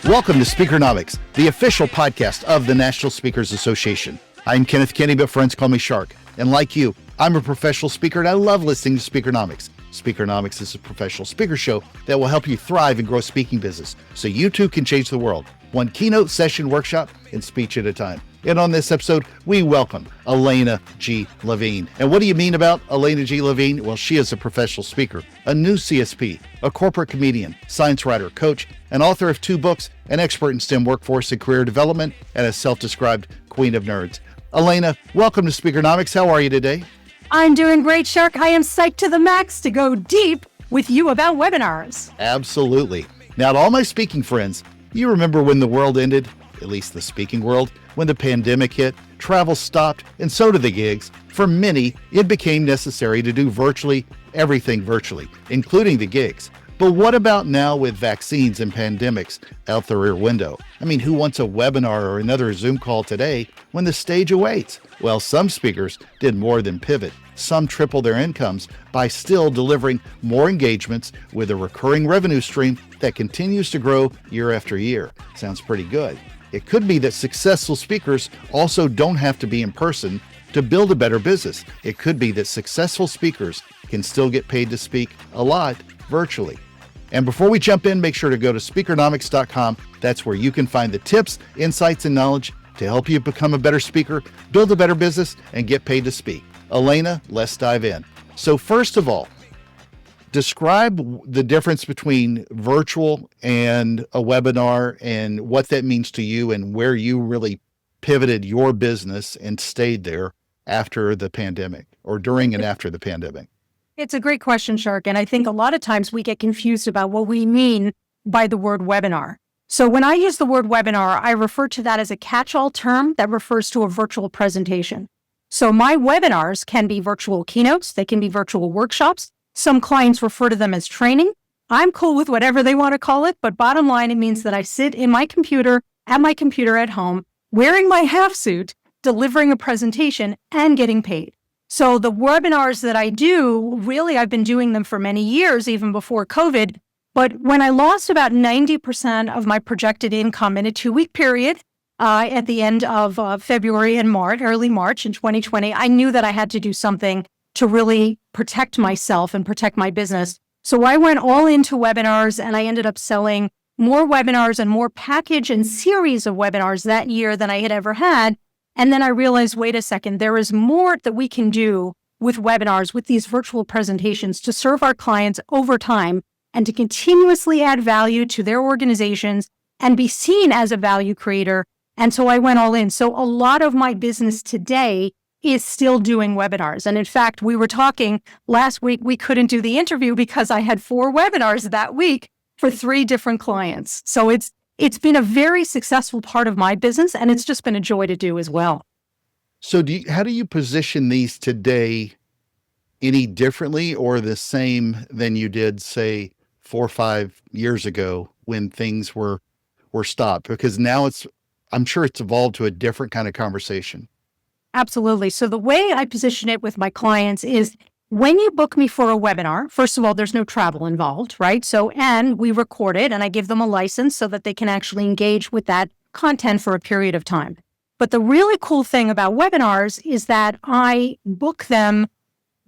Welcome to Speakernomics, the official podcast of the National Speakers Association. I'm Kenneth Kenny, but friends call me Shark. And like you, I'm a professional speaker and I love listening to Speakernomics. Speakernomics is a professional speaker show that will help you thrive and grow speaking business so you too can change the world, one keynote session, workshop, and speech at a time. And on this episode, we welcome Alaina G. Levine. And what do you mean about Alaina G. Levine? Well, she is a professional speaker, a new CSP, a corporate comedian, science writer, coach, an author of 2 books, an expert in STEM workforce and career development, and a self-described queen of nerds. Alaina, welcome to Speakernomics. How are you today? I'm doing great, Shark. I am psyched to the max to go deep with you about webinars. Absolutely. Now, to all my speaking friends, you remember when the world ended, at least the speaking world, when the pandemic hit, travel stopped, and so did the gigs. For many, it became necessary to do virtually everything virtually, including the gigs. But what about now with vaccines and pandemics out the rear window? I mean, who wants a webinar or another Zoom call today when the stage awaits? Well, some speakers did more than pivot. Some tripled their incomes by still delivering more engagements with a recurring revenue stream that continues to grow year after year. Sounds pretty good. It could be that successful speakers also don't have to be in person to build a better business. It could be that successful speakers can still get paid to speak a lot virtually. And before we jump in, make sure to go to speakernomics.com. That's where you can find the tips, insights, and knowledge to help you become a better speaker, build a better business, and get paid to speak. Alaina, let's dive in. So first of all, describe the difference between virtual and a webinar and what that means to you and where you really pivoted your business and stayed there after the pandemic or during and after the pandemic. It's a great question, Shark. And I think a lot of times we get confused about what we mean by the word webinar. So when I use the word webinar, I refer to that as a catch-all term that refers to a virtual presentation. So my webinars can be virtual keynotes. They can be virtual workshops. Some clients refer to them as training. I'm cool with whatever they want to call it. But bottom line, it means that I sit in my computer at home, wearing my half suit, delivering a presentation and getting paid. So the webinars that I do, really, I've been doing them for many years, even before COVID. But when I lost about 90% of my projected income in a 2-week period at the end of February and March, early March in 2020, I knew that I had to do something to really protect myself and protect my business. So I went all into webinars and I ended up selling more webinars and more package and series of webinars that year than I had ever had. And then I realized, wait a second, there is more that we can do with webinars, with these virtual presentations to serve our clients over time and to continuously add value to their organizations and be seen as a value creator. And so I went all in. So a lot of my business today is still doing webinars. And in fact, we were talking last week, we couldn't do the interview because I had 4 webinars that week for 3 different clients. So it's been a very successful part of my business, and it's just been a joy to do as well. So how do you position these today any differently or the same than you did, say, 4 or 5 years ago when things were stopped? Because now I'm sure it's evolved to a different kind of conversation. Absolutely. So the way I position it with my clients is when you book me for a webinar, first of all, there's no travel involved, right? And we record it and I give them a license so that they can actually engage with that content for a period of time. But the really cool thing about webinars is that I book them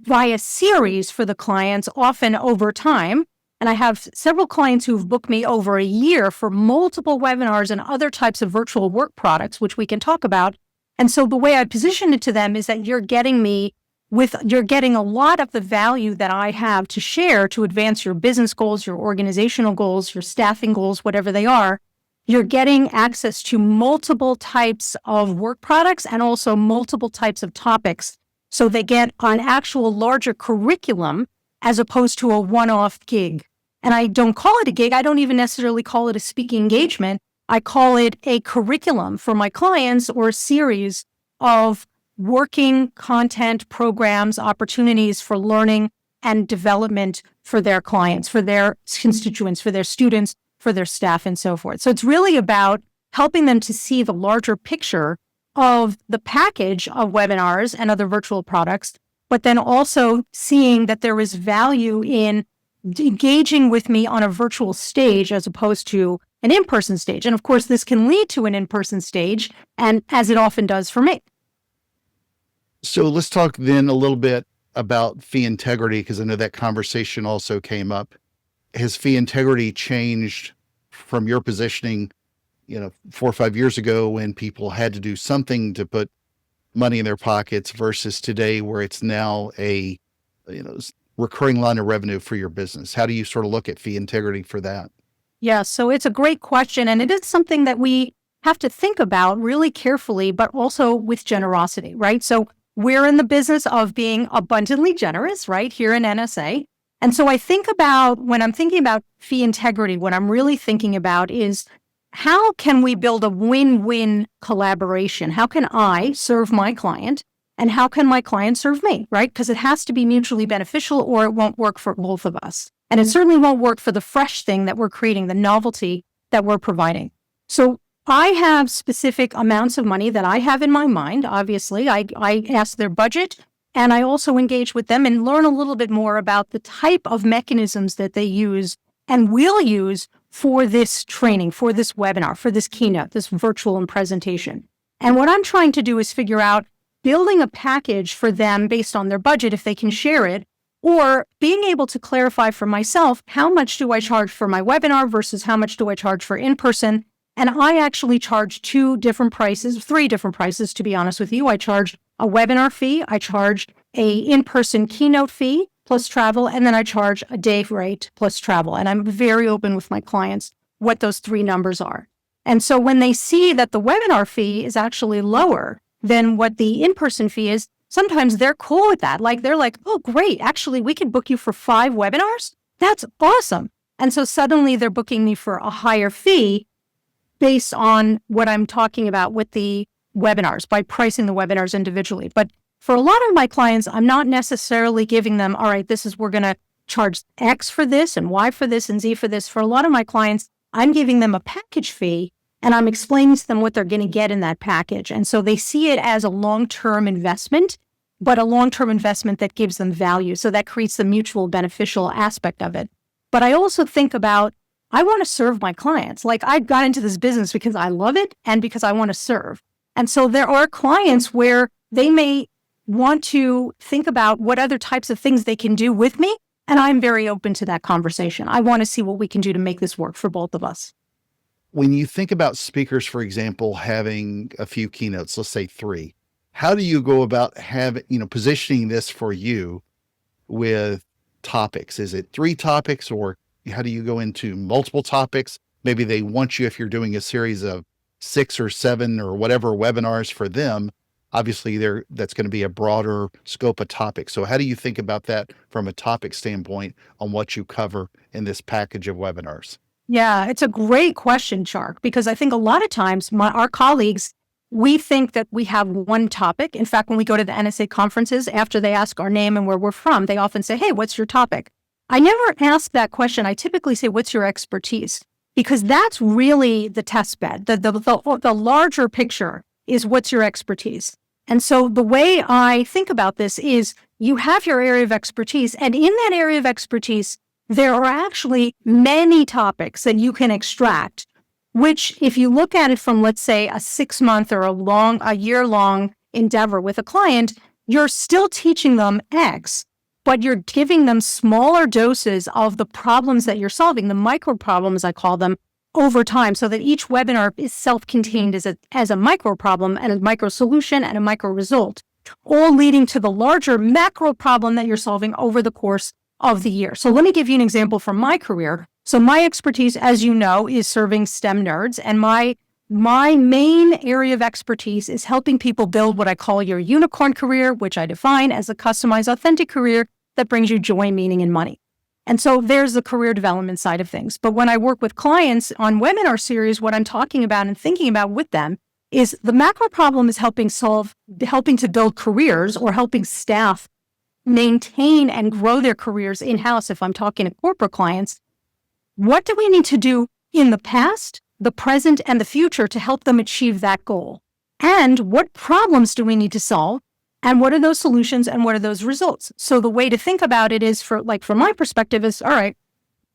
via series for the clients, often over time. And I have several clients who've booked me over a year for multiple webinars and other types of virtual work products, which we can talk about. And so the way I position it to them is that you're getting a lot of the value that I have to share to advance your business goals, your organizational goals, your staffing goals, whatever they are. You're getting access to multiple types of work products and also multiple types of topics. So they get an actual larger curriculum as opposed to a one-off gig. And I don't call it a gig. I don't even necessarily call it a speaking engagement. I call it a curriculum for my clients or a series of working content, programs, opportunities for learning and development for their clients, for their constituents, for their students, for their staff, and so forth. So it's really about helping them to see the larger picture of the package of webinars and other virtual products, but then also seeing that there is value in engaging with me on a virtual stage as opposed to an in-person stage. And of course, this can lead to an in-person stage, and as it often does for me. So let's talk then a little bit about fee integrity, because I know that conversation also came up. Has fee integrity changed from your positioning, 4 or 5 years ago when people had to do something to put money in their pockets versus today where it's now a, recurring line of revenue for your business? How do you sort of look at fee integrity for that? Yeah, so it's a great question. And it is something that we have to think about really carefully, but also with generosity, right? So we're in the business of being abundantly generous, right, here in NSA. And so I think about, when I'm thinking about fee integrity, what I'm really thinking about is how can we build a win-win collaboration? How can I serve my client and how can my client serve me, right? Because it has to be mutually beneficial or it won't work for both of us. And it certainly won't work for the fresh thing that we're creating, the novelty that we're providing. So I have specific amounts of money that I have in my mind. Obviously, I ask their budget, and I also engage with them and learn a little bit more about the type of mechanisms that they use and will use for this training, for this webinar, for this keynote, this virtual and presentation. And what I'm trying to do is figure out building a package for them based on their budget, if they can share it, or being able to clarify for myself, how much do I charge for my webinar versus how much do I charge for in-person? And I actually charge 3 different prices, to be honest with you. I charge a webinar fee, I charge a in-person keynote fee plus travel, and then I charge a day rate plus travel. And I'm very open with my clients what those 3 numbers are. And so when they see that the webinar fee is actually lower than what the in-person fee is, sometimes they're cool with that. Like, they're like, oh, great, actually, we can book you for 5 webinars? That's awesome. And so suddenly they're booking me for a higher fee based on what I'm talking about with the webinars, by pricing the webinars individually. But for a lot of my clients, I'm not necessarily giving them, all right, we're going to charge X for this and Y for this and Z for this. For a lot of my clients, I'm giving them a package fee and I'm explaining to them what they're going to get in that package. And so they see it as a long-term investment, but a long-term investment that gives them value. So that creates the mutual beneficial aspect of it. But I also think about, I want to serve my clients. Like, I got into this business because I love it and because I want to serve. And so there are clients where they may want to think about what other types of things they can do with me. And I'm very open to that conversation. I want to see what we can do to make this work for both of us. When you think about speakers, for example, having a few keynotes, let's say 3, how do you go about positioning this for you with topics? Is it 3 topics, or how do you go into multiple topics? Maybe they want you, if you're doing a series of 6 or 7 or whatever webinars for them, obviously that's going to be a broader scope of topics. So how do you think about that from a topic standpoint on what you cover in this package of webinars? Yeah, it's a great question, Shark, because I think a lot of times our colleagues, we think that we have one topic. In fact, when we go to the NSA conferences, after they ask our name and where we're from, they often say, hey, what's your topic? I never ask that question. I typically say, what's your expertise? Because that's really the test bed. The larger picture is, what's your expertise? And so the way I think about this is, you have your area of expertise, and in that area of expertise, there are actually many topics that you can extract, which, if you look at it from, let's say, a 6-month or a year-long endeavor with a client, you're still teaching them X, but you're giving them smaller doses of the problems that you're solving, the micro problems, I call them, over time, so that each webinar is self-contained as a micro problem and a micro solution and a micro result, all leading to the larger macro problem that you're solving over the course of the year. So let me give you an example from my career. So my expertise, as you know, is serving STEM nerds, and my main area of expertise is helping people build what I call your unicorn career, which I define as a customized, authentic career that brings you joy, meaning, and money. And so there's the career development side of things. But when I work with clients on webinar series, what I'm talking about and thinking about with them is, the macro problem is helping to build careers, or helping staff maintain and grow their careers in-house. If I'm talking to corporate clients, what do we need to do in the past, the present, and the future to help them achieve that goal? And what problems do we need to solve? And what are those solutions and what are those results? So the way to think about it is, from my perspective, is, all right,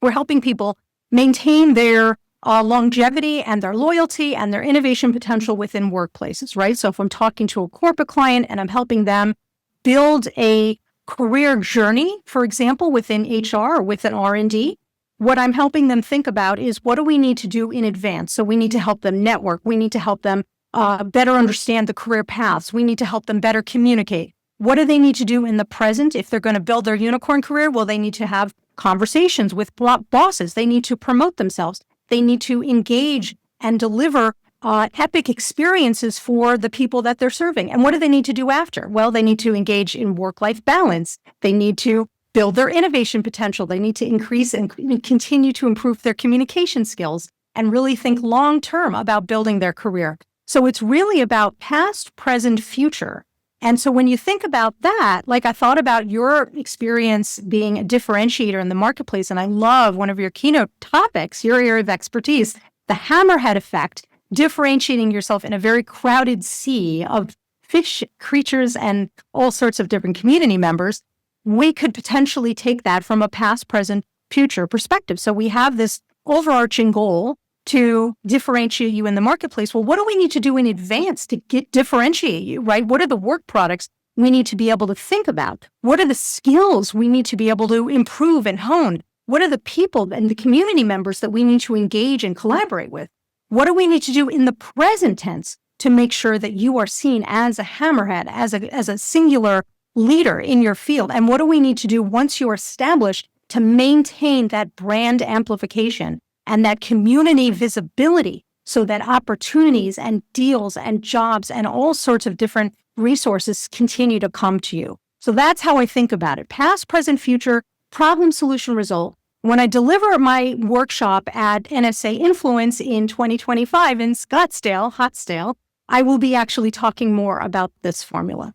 we're helping people maintain their longevity and their loyalty and their innovation potential within workplaces, right? So if I'm talking to a corporate client and I'm helping them build a career journey, for example, within HR or within R&D, what I'm helping them think about is what do we need to do in advance? So we need to help them network. We need to help them better understand the career paths. We need to help them better communicate. What do they need to do in the present if they're going to build their unicorn career? Well, they need to have conversations with bosses. They need to promote themselves. They need to engage and deliver epic experiences for the people that they're serving. And what do they need to do after? Well, they need to engage in work-life balance. They need to build their innovation potential. They need to increase and continue to improve their communication skills and really think long-term about building their career. So it's really about past, present, future. And so when you think about that, like I thought about your experience being a differentiator in the marketplace, and I love one of your keynote topics, your area of expertise, the hammerhead effect, differentiating yourself in a very crowded sea of fish creatures and all sorts of different community members. We could potentially take that from a past, present, future perspective. So we have this overarching goal to differentiate you in the marketplace. Well, what do we need to do in advance to differentiate you, right? What are the work products we need to be able to think about? What are the skills we need to be able to improve and hone? What are the people and the community members that we need to engage and collaborate with? What do we need to do in the present tense to make sure that you are seen as a hammerhead, as a singular leader in your field? And what do we need to do once you're established to maintain that brand amplification and that community visibility so that opportunities and deals and jobs and all sorts of different resources continue to come to you? So that's how I think about it. Past, present, future, problem, solution, result. When I deliver my workshop at NSA Influence in 2025 in Scottsdale, I will be actually talking more about this formula.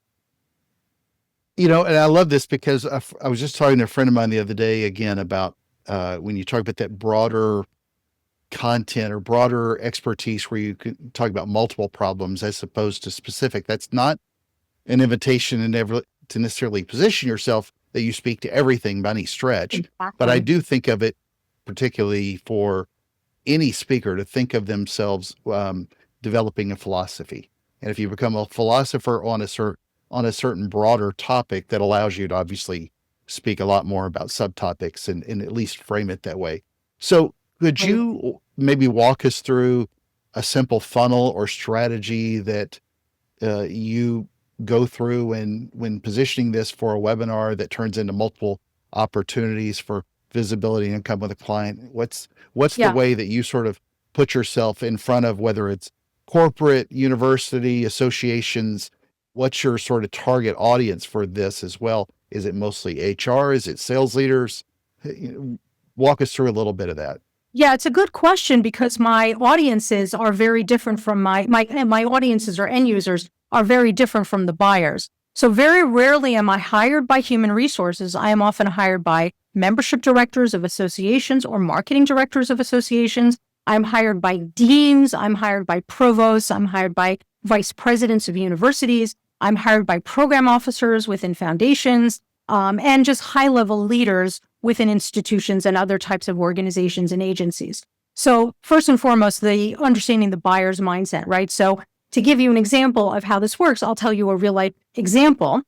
And I love this because I was just talking to a friend of mine the other day again about when you talk about that broader content or broader expertise where you can talk about multiple problems as opposed to specific. That's not an invitation to necessarily position yourself that you speak to everything by any stretch. Exactly. But I do think of it particularly for any speaker to think of themselves developing a philosophy. And if you become a philosopher on a certain broader topic, that allows you to obviously speak a lot more about subtopics and at least frame it that way. So could you maybe walk us through a simple funnel or strategy that you go through when positioning this for a webinar that turns into multiple opportunities for visibility and income with a client? What's the way that you sort of put yourself in front of, whether it's corporate, university, associations? What's your sort of target audience for this as well? Is it mostly HR? Is it sales leaders? Walk us through a little bit of that. Yeah, it's a good question because my audiences are very different from my audiences or end users are very different from the buyers. So very rarely am I hired by human resources. I am often hired by membership directors of associations or marketing directors of associations. I'm hired by deans. I'm hired by provosts. I'm hired by vice presidents of universities. I'm hired by program officers within foundations, and just high-level leaders within institutions and other types of organizations and agencies. So first and foremost, the understanding the buyer's mindset, right? So to give you an example of how this works, I'll tell you a real-life example.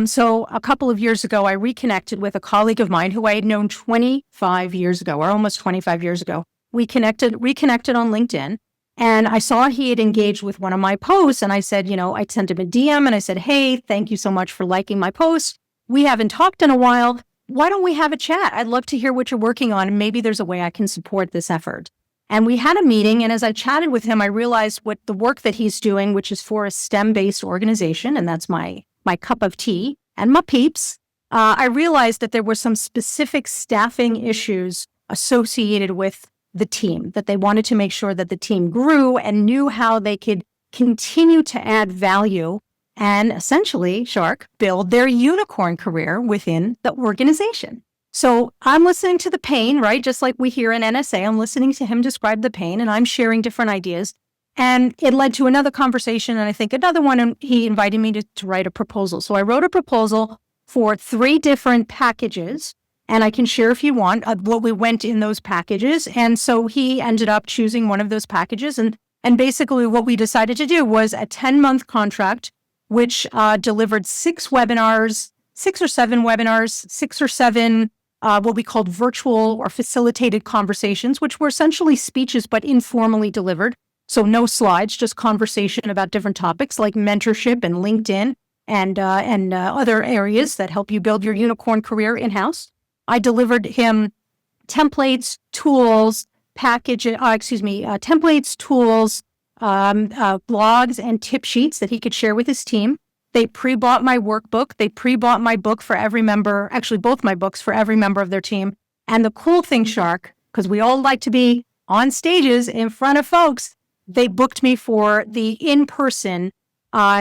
So a couple of years ago, I reconnected with a colleague of mine who I had known 25 years ago, or almost 25 years ago. We reconnected on LinkedIn, and I saw he had engaged with one of my posts, and I said, I sent him a DM, and I said, hey, thank you so much for liking my post. We haven't talked in a while. Why don't we have a chat? I'd love to hear what you're working on, and maybe there's a way I can support this effort. And we had a meeting, and as I chatted with him, I realized what the work that he's doing, which is for a STEM-based organization, and that's my cup of tea and my peeps. I realized that there were some specific staffing issues associated with the team, that they wanted to make sure that the team grew and knew how they could continue to add value and essentially, build their unicorn career within the organization. So I'm listening to the pain, right? Just like we hear in NSA, I'm listening to him describe the pain and I'm sharing different ideas. And it led to another conversation and I think another one, and he invited me to write a proposal. So I wrote a proposal for 3 different packages And I can share if you want what we went in those packages. And so he ended up choosing one of those packages. And basically what we decided to do was a 10-month contract, which delivered 6 or 7 webinars, 6 or 7 what we called virtual or facilitated conversations, which were essentially speeches, but informally delivered. So no slides, just conversation about different topics like mentorship and LinkedIn and other areas that help you build your unicorn career in-house. I delivered him templates, tools, templates, tools, blogs, and tip sheets that he could share with his team. They pre-bought my workbook. They pre-bought my book for every member, actually both my books for every member of their team. And the cool thing, Shark, because we all like to be on stages in front of folks, they booked me for the in-person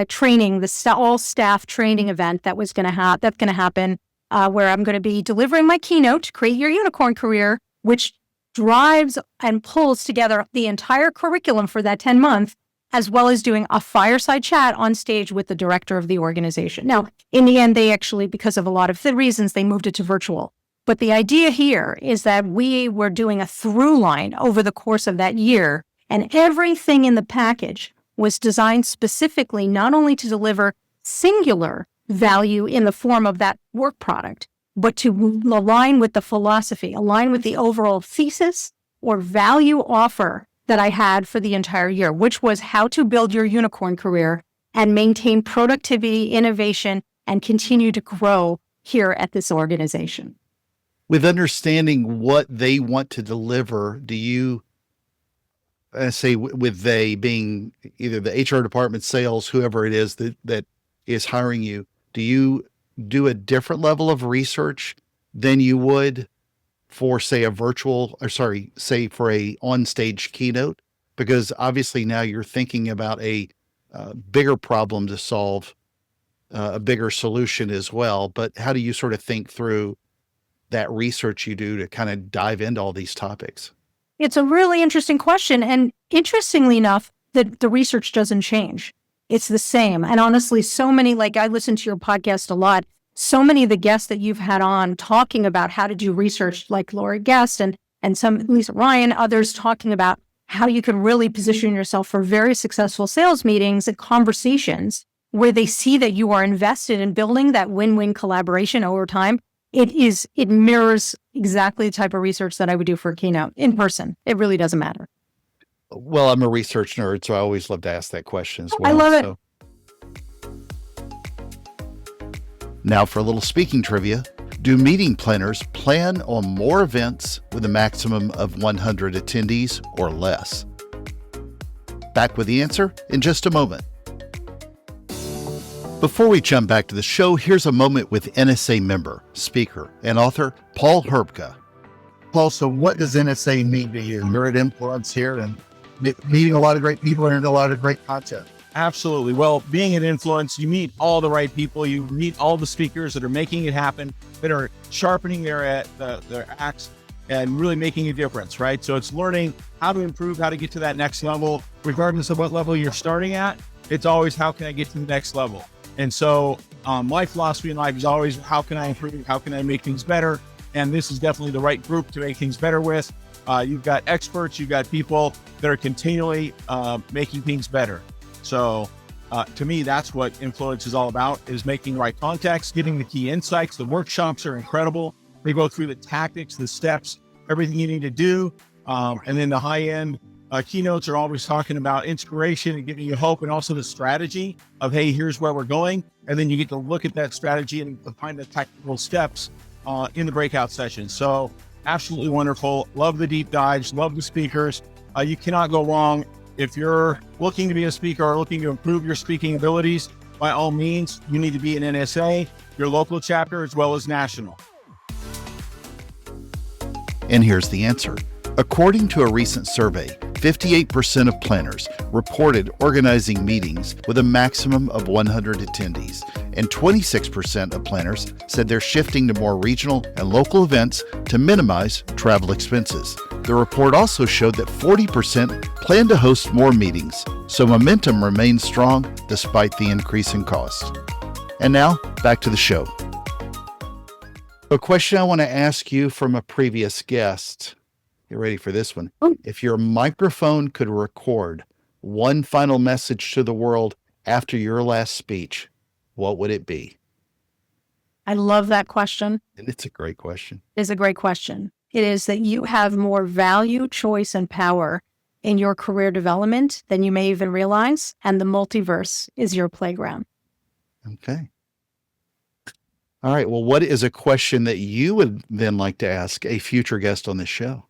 training, the all-staff training event that was that's going to happen, where I'm going to be delivering my keynote, Create Your Unicorn Career, which drives and pulls together the entire curriculum for that 10-month, as well as doing a fireside chat on stage with the director of the organization. Now, in the end, they actually, because of a lot of the reasons, they moved it to virtual. But the idea here is that we were doing a through line over the course of that year, and everything in the package was designed specifically not only to deliver singular value in the form of that work product, but to align with the philosophy, align with the overall thesis or value offer that I had for the entire year, which was how to build your unicorn career and maintain productivity, innovation, and continue to grow here at this organization. With understanding what they want to deliver, do you say, with they being either the HR department, sales, whoever it is that is hiring you, do you do a different level of research than you would for, say, for a on-stage keynote? Because obviously now you're thinking about a bigger problem to solve, a bigger solution as well. But how do you sort of think through that research you do to kind of dive into all these topics? It's a really interesting question. And interestingly enough, the research doesn't change. It's the same. And honestly, so many, like I listen to your podcast a lot, so many of the guests that you've had on talking about how to do research, like Laura Guest and some Lisa Ryan, others talking about how you can really position yourself for very successful sales meetings and conversations where they see that you are invested in building that win-win collaboration over time. It mirrors exactly the type of research that I would do for a keynote in person. It really doesn't matter. Well, I'm a research nerd, so I always love to ask that question as well. I love it. Now for a little speaking trivia. Do meeting planners plan on more events with a maximum of 100 attendees or less? Back with the answer in just a moment. Before we jump back to the show, here's a moment with NSA member, speaker, and author Paul Herbka. Paul, so what does NSA mean to you? You're at Influence here and meeting a lot of great people and a lot of great content. Absolutely. Well, being at Influence, you meet all the right people. You meet all the speakers that are making it happen, that are sharpening their acts and really making a difference, right? So it's learning how to improve, how to get to that next level, regardless of what level you're starting at. It's always, how can I get to the next level? And so my philosophy in life is always, how can I improve? How can I make things better? And this is definitely the right group to make things better with. You've got experts, you've got people that are continually making things better. So to me, that's what Influence is all about, is making the right contacts, getting the key insights. The workshops are incredible. They go through the tactics, the steps, everything you need to do. And then the high-end keynotes are always talking about inspiration and giving you hope, and also the strategy of, hey, here's where we're going. And then you get to look at that strategy and find the tactical steps in the breakout sessions. So absolutely wonderful. Love the deep dives, love the speakers. You cannot go wrong. If you're looking to be a speaker or looking to improve your speaking abilities, by all means, you need to be an NSA, your local chapter, as well as national. And here's the answer. According to a recent survey, 58% of planners reported organizing meetings with a maximum of 100 attendees, and 26% of planners said they're shifting to more regional and local events to minimize travel expenses. The report also showed that 40% plan to host more meetings, so momentum remains strong despite the increase in cost. And now, back to the show. A question I want to ask you from a previous guest. Get ready for this one. Oh. If your microphone could record one final message to the world after your last speech, what would it be? I love that question. And it's a great question. It is a great question. It is that you have more value, choice, and power in your career development than you may even realize, and the multiverse is your playground. Okay. All right. Well, what is a question that you would then like to ask a future guest on this show?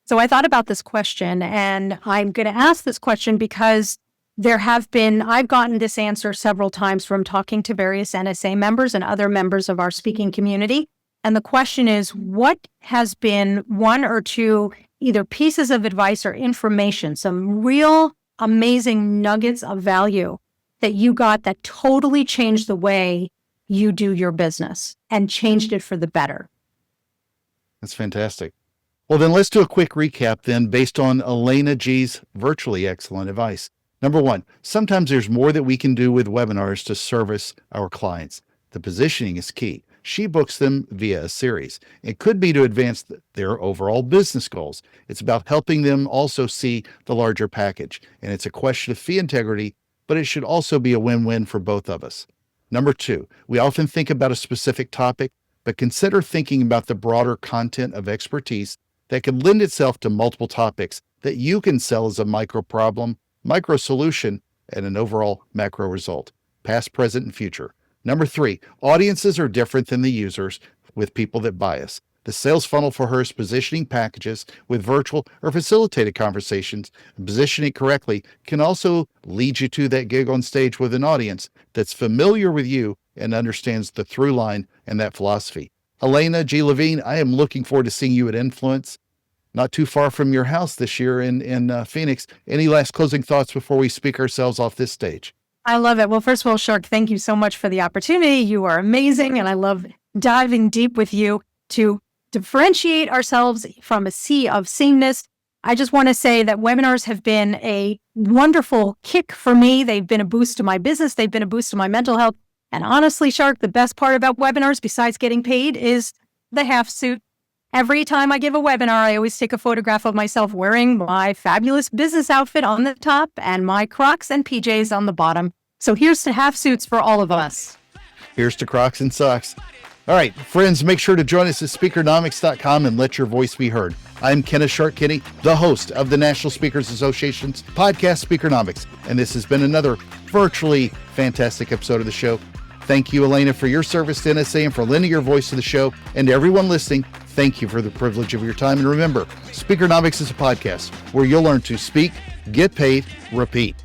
So I thought about this question, and I'm going to ask this question because I've gotten this answer several times from talking to various NSA members and other members of our speaking community. And the question is, what has been one or two either pieces of advice or information, some real amazing nuggets of value that you got that totally changed the way you do your business and changed it for the better? That's fantastic. Well, then let's do a quick recap then based on Alaina G's virtually excellent advice. Number one, sometimes there's more that we can do with webinars to service our clients. The positioning is key. She books them via a series. It could be to advance their overall business goals. It's about helping them also see the larger package. And it's a question of fee integrity, but it should also be a win-win for both of us. Number two, we often think about a specific topic, but consider thinking about the broader content of expertise that can lend itself to multiple topics that you can sell as a micro problem, micro solution, and an overall macro result, past, present, and future. Number three, audiences are different than the users with people that buy us. The sales funnel for her is positioning packages with virtual or facilitated conversations. And positioning it correctly can also lead you to that gig on stage with an audience that's familiar with you and understands the through line and that philosophy. Alaina G. Levine, I am looking forward to seeing you at Influence, not too far from your house this year in Phoenix. Any last closing thoughts before we speak ourselves off this stage? I love it. Well, first of all, Shark, thank you so much for the opportunity. You are amazing, and I love diving deep with you to differentiate ourselves from a sea of sameness. I just want to say that webinars have been a wonderful kick for me. They've been a boost to my business. They've been a boost to my mental health. And honestly, Shark, the best part about webinars, besides getting paid, is the half suit. Every time I give a webinar, I always take a photograph of myself wearing my fabulous business outfit on the top and my Crocs and PJs on the bottom. So here's to half suits for all of us. Here's to Crocs and socks. All right, friends, make sure to join us at Speakernomics.com and let your voice be heard. I'm Kenneth Shark Kinney, the host of the National Speakers Association's podcast, Speakernomics, and this has been another virtually fantastic episode of the show. Thank you, Alaina, for your service to NSA and for lending your voice to the show. And to everyone listening, thank you for the privilege of your time. And remember, Speakernomics is a podcast where you'll learn to speak, get paid, repeat.